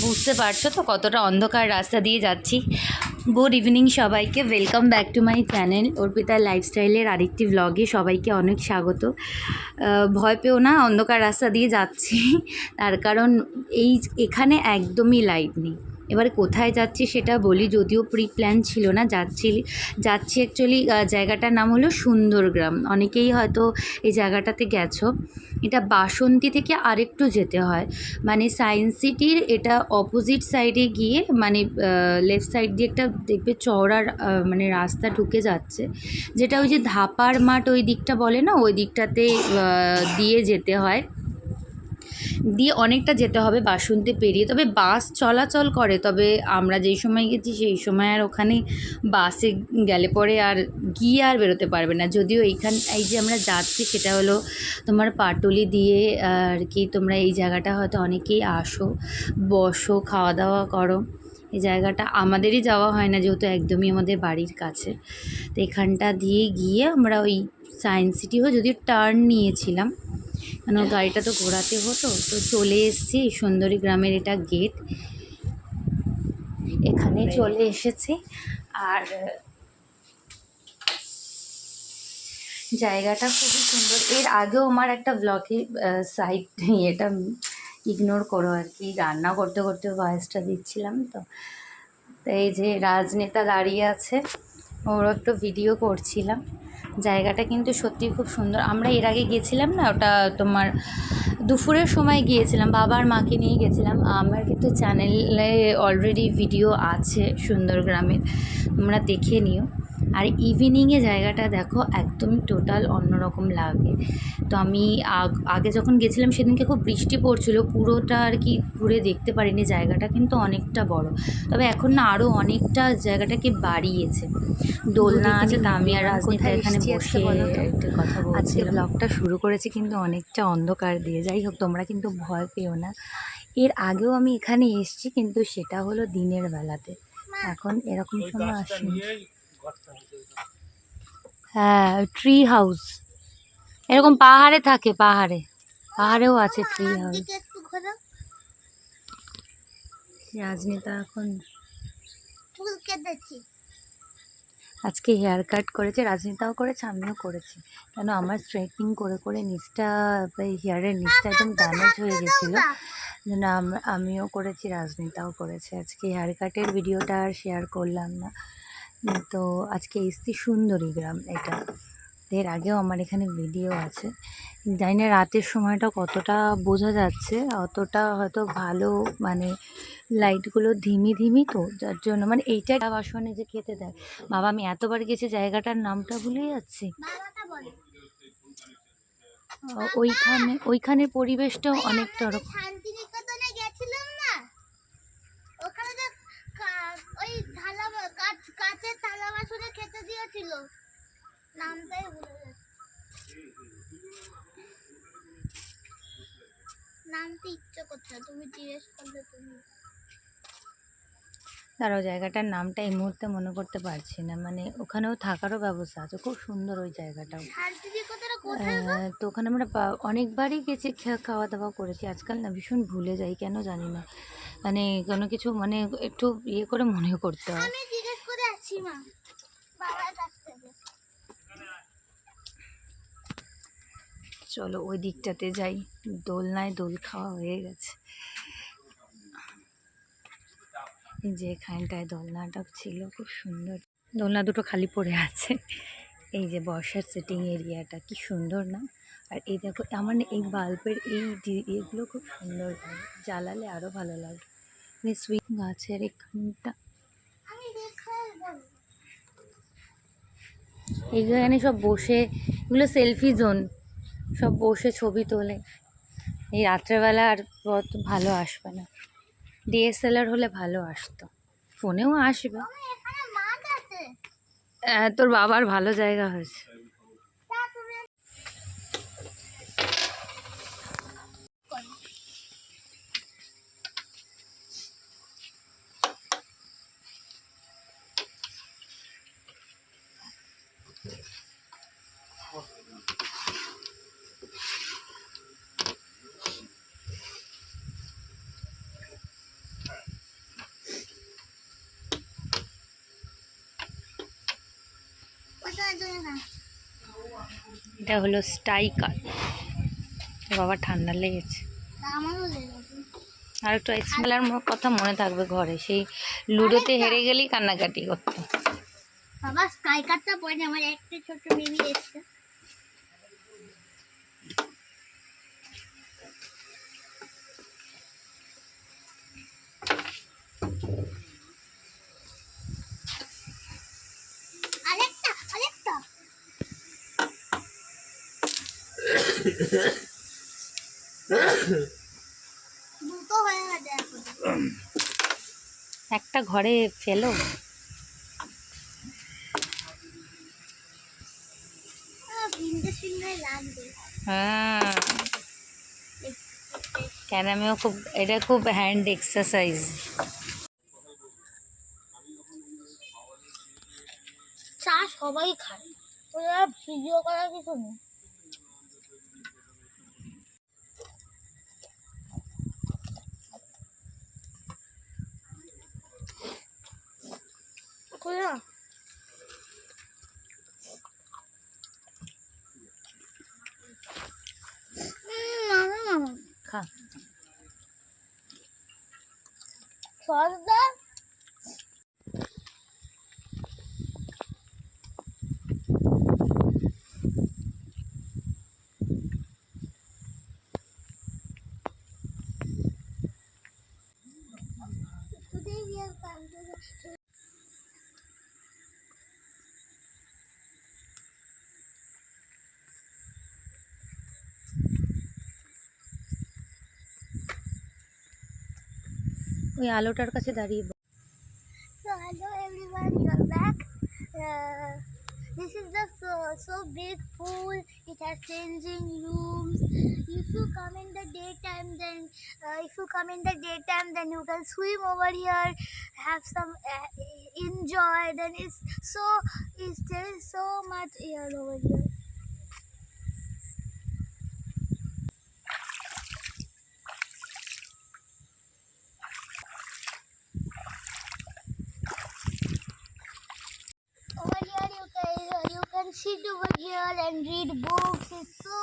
বুঝতে পারছো তো কতটা অন্ধকার রাস্তা দিয়ে যাচ্ছি। গুড ইভিনিং সবাইকে, welcome back to my channel Arpita লাইফস্টাইলের আরেকটি ব্লগে সবাইকে অনেক স্বাগত। ভয় পেও না, অন্ধকার রাস্তা দিয়ে যাচ্ছি তার কারণ এখানে একদমই লাইট নেই। এবার কোথায় যাচ্ছি সেটা বলি, যদিও প্রি প্ল্যান ছিল না। যাচ্ছি অ্যাকচুয়ালি জায়গাটার নাম হলো সুন্দরগ্রাম। অনেকেই হয়তো এই জায়গাটাতে গেছো। এটা বাসন্তী থেকে আরেকটু যেতে হয়, মানে সায়েন্স সিটির এটা অপোজিট সাইডে গিয়ে, মানে লেফট সাইড দিয়ে একটা দেখবে চওড়ার মানে রাস্তা ঢুকে যাচ্ছে, যেটা ওই যে ধাপার মাঠ ওই দিকটা বলে না, ওই দিকটাতে দিয়ে যেতে হয়, দিয়ে অনেকটা যেতে হবে বাসন্তী পেরিয়ে। তবে বাস চলাচল করে, তবে আমরা যেই সময় গেছি সেই সময় আর ওখানে বাসে গেলে পরে আর গিয়ে আর বেরোতে পারবে না। যদিও এই যে আমরা যাচ্ছি সেটা হলো তোমার পাটুলি দিয়ে আর কি। তোমরা এই জায়গাটা হয়তো অনেকেই আসো, বসো, খাওয়া দাওয়া করো। এই জায়গাটা আমাদেরই যাওয়া হয় না, যেহেতু একদমই আমাদের বাড়ির কাছে। তো এখানটা দিয়ে গিয়ে আমরা ওই সায়েন্স সিটি হয়ে যদিও টার্ন নিয়েছিলাম, কেন গাড়িটা তো ঘোরাতে হতো। তো চলে এসেছি সুন্দরী গ্রামের, এটা গেট, এখানে চলে এসেছি। আর জায়গাটা খুবই সুন্দর। এর আগেও আমার একটা ব্লগে সাইড এটা ইগনোর করো আর কি, রান্না করতে করতে ভয়েসটা দিচ্ছিলাম। তো এই যে রাজনেতা দাঁড়িয়ে আছে, ওর একটু ভিডিও করছিলাম। জায়গাটা কিন্তু সত্যি খুব সুন্দর। আমরা এর আগে গেছিলাম না, ওটা তোমার দুপুরের সময় গিয়েছিলাম, বাবার মাকে নিয়ে গেছিলাম। আমার কিন্তু চ্যানেলে অলরেডি ভিডিও আছে সুন্দর গ্রামের, তোমরা দেখে নিও। আর ইভিনিংয়ে জায়গাটা দেখো একদমই টোটাল অন্যরকম লাগে। তো আমি আগে যখন গেছিলাম সেদিনকে খুব বৃষ্টি পড়ছিল, পুরোটা আর কি ঘুরে দেখতে পারিনি। জায়গাটা কিন্তু অনেকটা বড়, তবে এখন না আরও অনেকটা জায়গাটাকে বাড়িয়েছে। দোলনা আছে, তা আমি আর রাজনীতি এখানে বসে একটা কথা বলছি। আজকে ব্লগটা শুরু করেছি কিন্তু অনেকটা অন্ধকার দিয়ে। যাই হোক, তোমরা কিন্তু ভয় পেও না। এর আগেও আমি এখানে এসেছি, কিন্তু সেটা হলো দিনের বেলাতে, এখন এরকম সময় আসিনি। হ্যাঁ, ট্রি হাউস এরকম পাহাড়ে থাকে, পাহাড়েও আছে ট্রি হাউস। রাজনীতা এখন আজকে হেয়ার কাট করেছে, রাজনীতাও করেছে, আমিও করেছি। কেন আমার স্ট্রেটনিং করে করে নিচটা, হেয়ারের নিচটা একদম ড্যামেজ হয়ে গেছিলো, যেন আমিও করেছি, রাজনীতাও করেছে। আজকে হেয়ার কাটের ভিডিওটা আর শেয়ার করলাম না। তো আজকে এসছি সুন্দরী গ্রাম, এটা এর আগেও আমার এখানে ভিডিও আছে। জানি না রাতের সময়টা কতটা বোঝা যাচ্ছে, অতটা হয়তো ভালো, মানে লাইটগুলো ধিমি ধিমি, তো যার জন্য মানে এইটা বাসনে যে খেতে দেয়। বাবা, আমি এতবার গেছি জায়গাটার নামটা ভুলে যাচ্ছি। ওইখানের পরিবেশটাও অনেকটা ওরকম। দাঁড়াও, জায়গাটার নামটা এই মুহূর্তে মনে করতে পারছি না। মানে ওখানেও থাকারও ব্যবস্থা আছে, খুব সুন্দর ওই জায়গাটাও। তো ওখানে আমরা অনেকবারই গেছি, খাওয়া দাওয়া করেছি। আজকাল না ভীষণ ভুলে যাই, কেন জানি না, মানে কোনো কিছু মানে একটু ইয়ে করে মনে করতে হয়। চলো ওই দিকটাতে যাই, দোলনায় দোল খাওয়া হয়ে গেছে। যে এখানটায় দোলনাটা ছিল খুব সুন্দর, দোলনা দুটো খালি পড়ে আছে। এই যে বসার সিটিং এরিয়াটা কি সুন্দর না? আর এই দেখো, আমার এই বাল্বের এগুলো খুব সুন্দর লাগে, জ্বালালে আরও ভালো লাগে। মানে সুইং গাছের এখানটা, এইখানে সব বসে, এগুলো সেলফি জোন, সব বসে ছবি তোলে। এই রাত্রেবেলা আর অত ভালো আসবে না, ডিএসএলআর হলে ভালো আসতো, ফোনেও আসবে। তোর বাবার ভালো জায়গা হয়েছে। এটা হলো স্টাইকার। বাবা ঠান্ডা লেগেছে। আর একটু আইসক্রিমের কথা মনে থাকবে ঘরে, সেই লুডোতে হেরে গেলেই কান্নাকাটি করতো। বাবা স্টাইকারটা পরে আমার একটা ছোট বেবি এসছে। একটা ঘরে ফেলো। হ্যাঁ, কেন আমিও খুব, এটা খুব হ্যান্ড এক্সারসাইজ। চা সবাই খায়, ওরা ভিডিও করার কিছু নেই। খা। সরদা ওই আলোটার কাছে দাঁড়িয়ে। So hello everyone, you're back. This is the so big pool. It has changing rooms. If you come in the daytime, then you can swim over here, have some enjoy. Then there is so much air over here. Over here you can sit over here and read books. It's so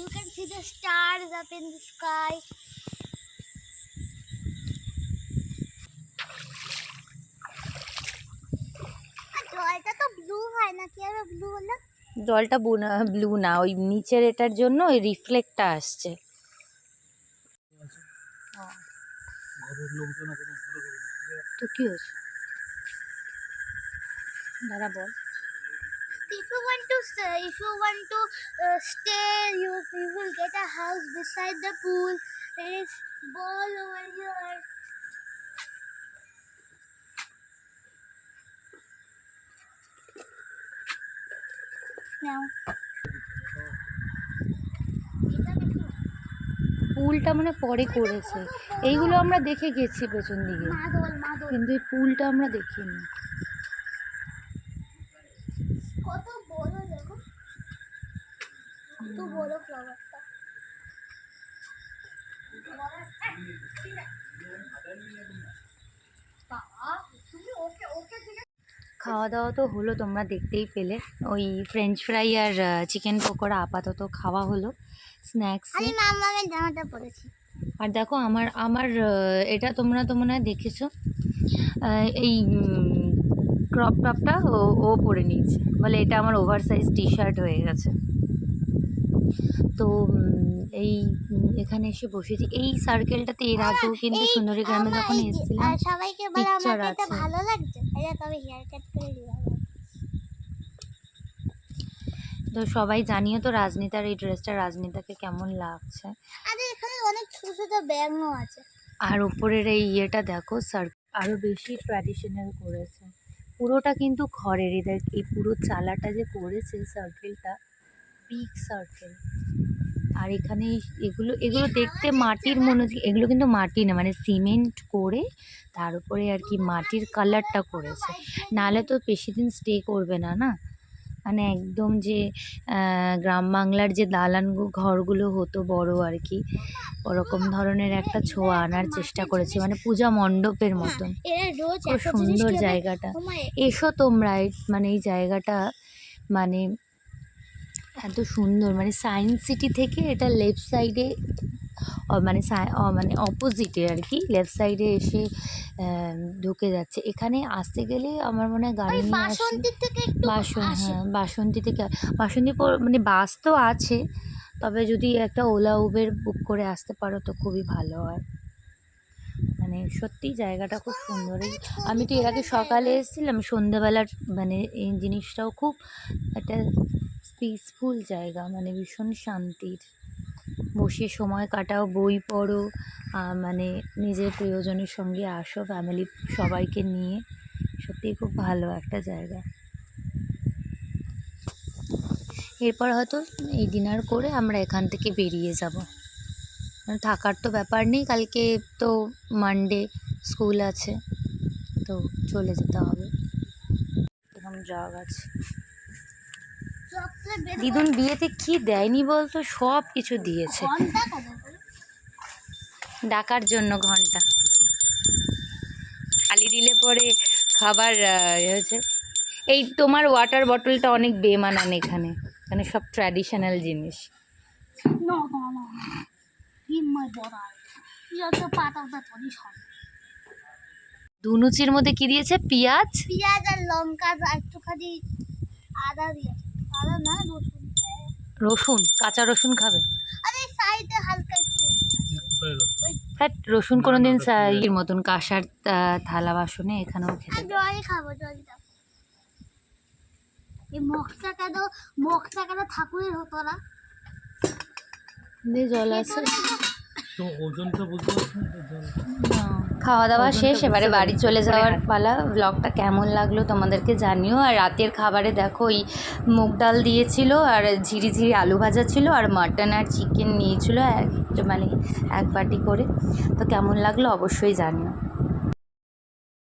you can see the stars up in the sky. জলটা তো blue হয় না, কি হবে blue হলো? জলটা blue না, ওই নিচের এটার জন্য ওই রিফ্লেক্টটা আসছে। তো কি হয়েছে দাদা বল। If you want to stay, you will get a house beside the pool. There is ball over here. Now. পুলটা মানে পরে করেছে, এইগুলো আমরা দেখে গেছি পেছন দিকে, কিন্তু এই পুলটা আমরা দেখিনি। কত বড় দেখো, কত বড় ফ্লাওয়ারটা। খাওয়া দাওয়া তো হলো, তোমরা দেখতেই পেলে। ওই ফ্রেঞ্চ ফ্রাই আর চিকেন পকোড়া আপাতত খাওয়া হলো স্ন্যাক্সে। আমি মামার জামাটা পরেছি। আর দেখো আমার আমার এটা তোমরা তো মনে হয় দেখেছো, এই ক্রপ টপটা ও পরে নিয়েছে, বলে এটা আমার ওভার সাইজ টি শার্ট হয়ে গেছে। তো এই এখানে এসে বসেছি এই সার্কেলটাতে। এর আগেও কিন্তু সুন্দরী গ্রামে যখন এসেছিলাম সবাইকে বলে আমাকে এটা ভালো লাগছে, এটা তবে হেয়ার কাট করে দিলাম। তো সবাই জানিও তো রাজনীতার এই ড্রেসটা রাজনীতাকে কেমন লাগছে। আর এখানে অনেক ছোট ছোট ব্যাগও আছে। আর উপরের এই ইয়েটা দেখো, আরো বেশি ট্র্যাডিশনাল করেছে। পুরোটা কিন্তু খড়ের, এই পুরো চালাটা যে করেছে সার্কেলটা, বিগ সার্কেল। আর এখানে এগুলো দেখতে মাটির মনে হচ্ছে, এগুলো কিন্তু মাটি না, মানে সিমেন্ট করে তার উপরে আর কি মাটির কালারটা করেছে। নাহলে তো বেশি দিন স্টে করবে না, না মানে একদম যে গ্রাম বাংলার যে দালান ঘরগুলো হতো বড় আর কি, ওরকম ধরনের একটা ছোঁয়া আনার চেষ্টা করেছে, মানে পূজা মণ্ডপের মতন। খুব সুন্দর জায়গাটা। এসো তোমরা, মানে এই জায়গাটা মানে এত সুন্দর, মানে সায়েন্স সিটি থেকে এটা লেফট সাইডে মানে অপোজিটে আর কি, লেফট সাইডে এসে ঢুকে যাচ্ছে। এখানে আসতে গেলে আমার মনে হয় গাড়ি ওই নিয়ে আসলে বাসন্তী থেকে একটু আসে। বাসন্তী থেকে, মানে বাস তো আছে, তবে যদি একটা ওলা উবের বুক করে আসতে পারো তো খুবই ভালো হয়। মানে সত্যি জায়গাটা খুব সুন্দর। আমি তো এর আগে সকালে এসেছিলাম, সন্ধেবেলার মানে এই জিনিসটাও খুব একটা পিসফুল জায়গা, মানে ভীষণ শান্তির। বসে সময় কাটাও, বই পড়ো, মানে নিজের প্রিয়জনের সঙ্গে আসো, ফ্যামিলি সবাইকে নিয়ে, সত্যিই খুব ভালো একটা জায়গা। এরপর হয়তো এই ডিনার করে আমরা এখান থেকে বেরিয়ে যাব। থাকার তো ব্যাপার নেই, কালকে তো মানডে স্কুল আছে, তো চলে যেতে হবে। এরকম জগ আছে। দিদুন বিয়েতে কি দেয়নি বলতো, সব কিছু দিয়েছে। ডাকার জন্য ঘন্টা খালি দিলে পরে খাবার হয়েছে। এই তোমার ওয়াটার বটলটা অনেক বেমানান, এখানে এখানে সব ট্র্যাডিশনাল জিনিস। ধুনুচির মধ্যে কি দিয়েছে? পেঁয়াজ আর লঙ্কা একটুখানি আদা দিয়েছে। আদা না, রসুন। রসুন, কাঁচা রসুন খাবে? আরে সাইডে হালকা একটু হ্যাঁ, রসুন কোনোদিন এর মতন কাঁসার থালা বাসনে এখানেও খেতে। জলই খাবো, জল দাও। এই মগটা কেন ঠাকুরের হতো না? জল আছে। তো ওজনটা বুঝতে পারছেন তো, জল খাওয়া দাওয়া শেষ, এবারে বাড়ি চলে যাওয়ার পালা। ব্লগটা কেমন লাগলো তোমাদেরকে জানিও। আর রাতের খাবারে দেখো এই মুগ ডাল দিয়েছিল, আর ঝিরিঝিরি আলু ভাজা ছিল, আর মাটন আর চিকেন নিয়েছিল মানে এক বাটি করে। তো কেমন লাগলো অবশ্যই জানিও।